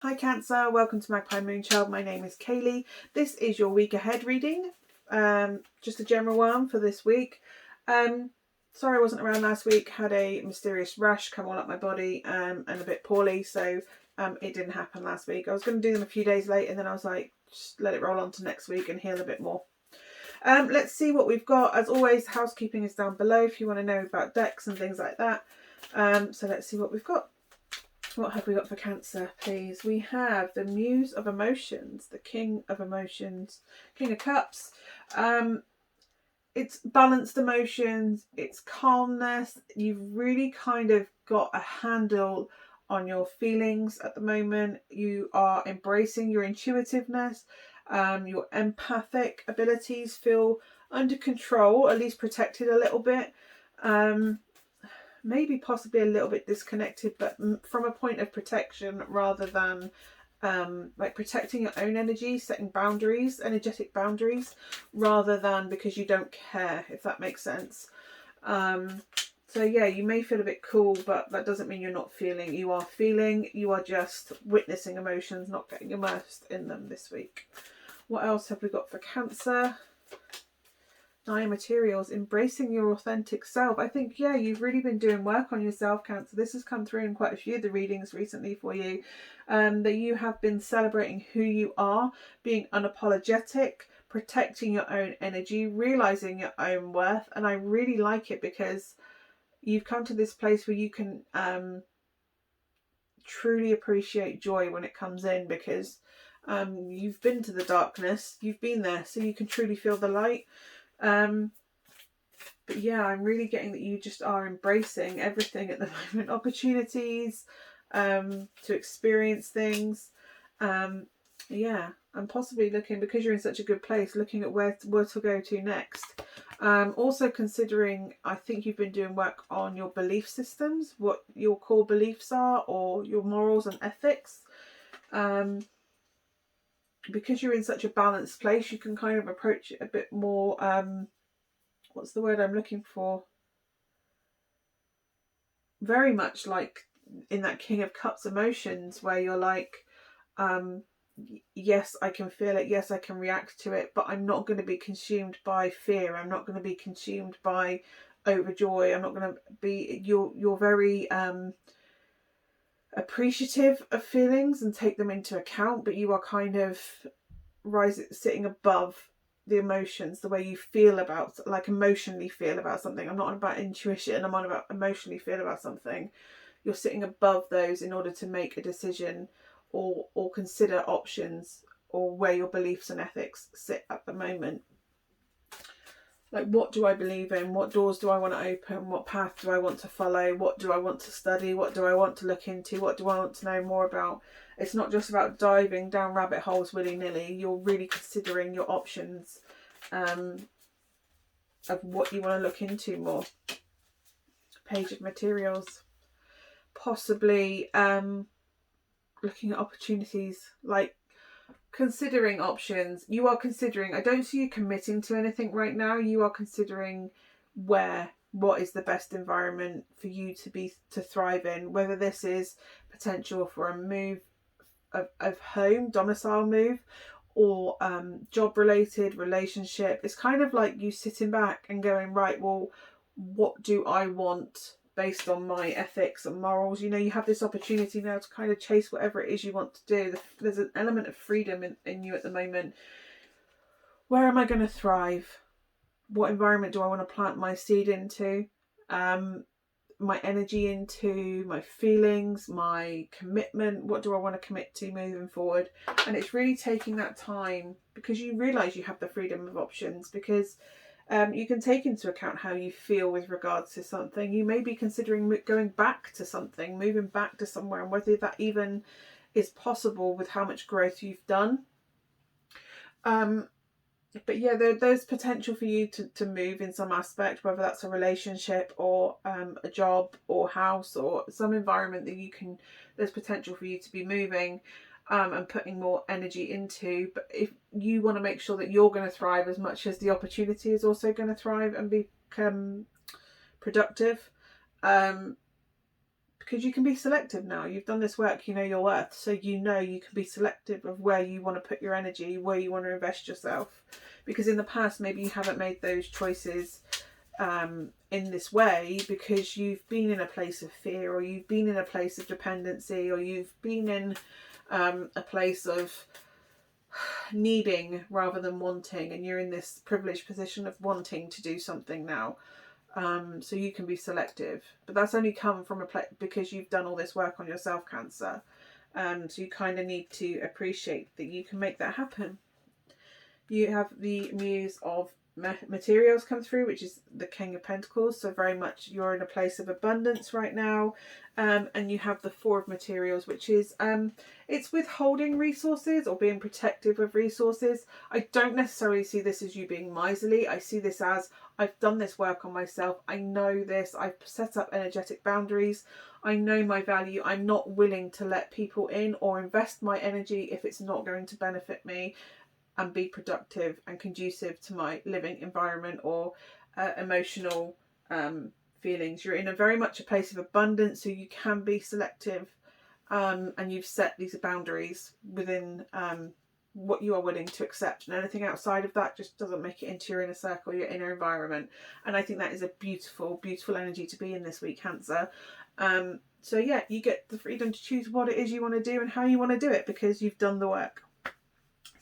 Hi Cancer, welcome to Magpie Moonchild. My name is Kayleigh. This is your week ahead reading, just a general one for this week. Sorry I wasn't around last week, had a mysterious rash come all up my body and a bit poorly, so it didn't happen last week. I was going to do them a few days late and then I was like, just let it roll on to next week and heal a bit more. Let's see what we've got. As always, housekeeping is down below if you want to know about decks and things like that. So let's see what we've got. What have we got for Cancer, please? We have the Muse of Emotions, the King of Emotions, King of Cups. It's balanced emotions, it's calmness. You've really kind of got a handle on your feelings at the moment. You are embracing your intuitiveness. Your empathic abilities feel under control, at least protected a little bit. Maybe possibly a little bit disconnected, but from a point of protection rather than like protecting your own energy, setting boundaries, energetic boundaries, rather than because you don't care, if that makes sense. So yeah, you may feel a bit cool, but that doesn't mean you're not feeling. You are feeling, you are just witnessing emotions, not getting immersed in them this week. What else have we got for Cancer? Nine materials, embracing your authentic self. I think, yeah, you've really been doing work on yourself, Cancer. This has come through in quite a few of the readings recently for you, that you have been celebrating who you are, being unapologetic, protecting your own energy, realizing your own worth. And I really like it because you've come to this place where you can truly appreciate joy when it comes in, because you've been to the darkness, you've been there, so you can truly feel the light. But yeah, I'm really getting that you just are embracing everything at the moment. Opportunities to experience things. Yeah, and possibly looking, because you're in such a good place, looking at where to go to next. Also considering, I think you've been doing work on your belief systems, what your core beliefs are, or your morals and ethics. Because you're in such a balanced place, you can kind of approach it a bit more, what's the word I'm looking for? Very much like in that King of Cups emotions, where you're like, yes, I can feel it, yes, I can react to it, but I'm not going to be consumed by fear, I'm not going to be consumed by overjoy, I'm not going to be, you're very appreciative of feelings and take them into account, but you are kind of sitting above the emotions, the way you feel about, like emotionally feel about something. I'm not on about intuition, I'm on about emotionally feel about something. You're sitting above those in order to make a decision or consider options, or where your beliefs and ethics sit at the moment. Like, what do I believe in? What doors do I want to open? What path do I want to follow? What do I want to study? What do I want to look into? What do I want to know more about? It's not just about diving down rabbit holes willy-nilly. You're really considering your options of what you want to look into more. Page of materials. Possibly looking at opportunities, like considering options. You are considering, I don't see you committing to anything right now. You are considering what is the best environment for you to thrive in, whether this is potential for a move of home, domicile move, or job related, relationship. It's kind of like you sitting back and going, right, well, what do I want based on my ethics and morals? You know, you have this opportunity now to kind of chase whatever it is you want to do. There's an element of freedom in you at the moment. Where am I going to thrive? What environment do I want to plant my seed into? My energy into, my feelings, my commitment. What do I want to commit to moving forward? And it's really taking that time, because you realise you have the freedom of options, because you can take into account how you feel with regards to something. You may be considering going back to something, moving back to somewhere, and whether that even is possible with how much growth you've done. But yeah, there's potential for you to move in some aspect, whether that's a relationship or a job or house or some environment that you can, there's potential for you to be moving and putting more energy into. But if you want to make sure that you're going to thrive as much as the opportunity is also going to thrive and become productive, because because you can be selective now. You've done this work, you know your worth, so you know you can be selective of where you want to put your energy, where you want to invest yourself. Because in the past, maybe you haven't made those choices in this way because you've been in a place of fear, or you've been in a place of dependency, or you've been in a place of needing rather than wanting, and you're in this privileged position of wanting to do something now. So you can be selective, but that's only come from a place because you've done all this work on yourself, Cancer. So you kind of need to appreciate that you can make that happen. You have the Muse of Materials come through, which is the King of Pentacles, so very much you're in a place of abundance right now. And you have the Four of Materials, which is it's withholding resources or being protective of resources. I don't necessarily see this as you being miserly. I see this as, I've done this work on myself, I know this, I've set up energetic boundaries, I know my value, I'm not willing to let people in or invest my energy if it's not going to benefit me and be productive and conducive to my living environment or emotional feelings. You're in a very much a place of abundance, so you can be selective, and you've set these boundaries within what you are willing to accept, and anything outside of that just doesn't make it into your inner circle, your inner environment. And I think that is a beautiful, beautiful energy to be in this week, Cancer. So yeah, you get the freedom to choose what it is you want to do and how you want to do it because you've done the work.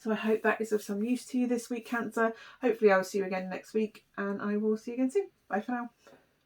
So I hope that is of some use to you this week, Cancer. Hopefully I will see you again next week, and I will see you again soon. Bye for now.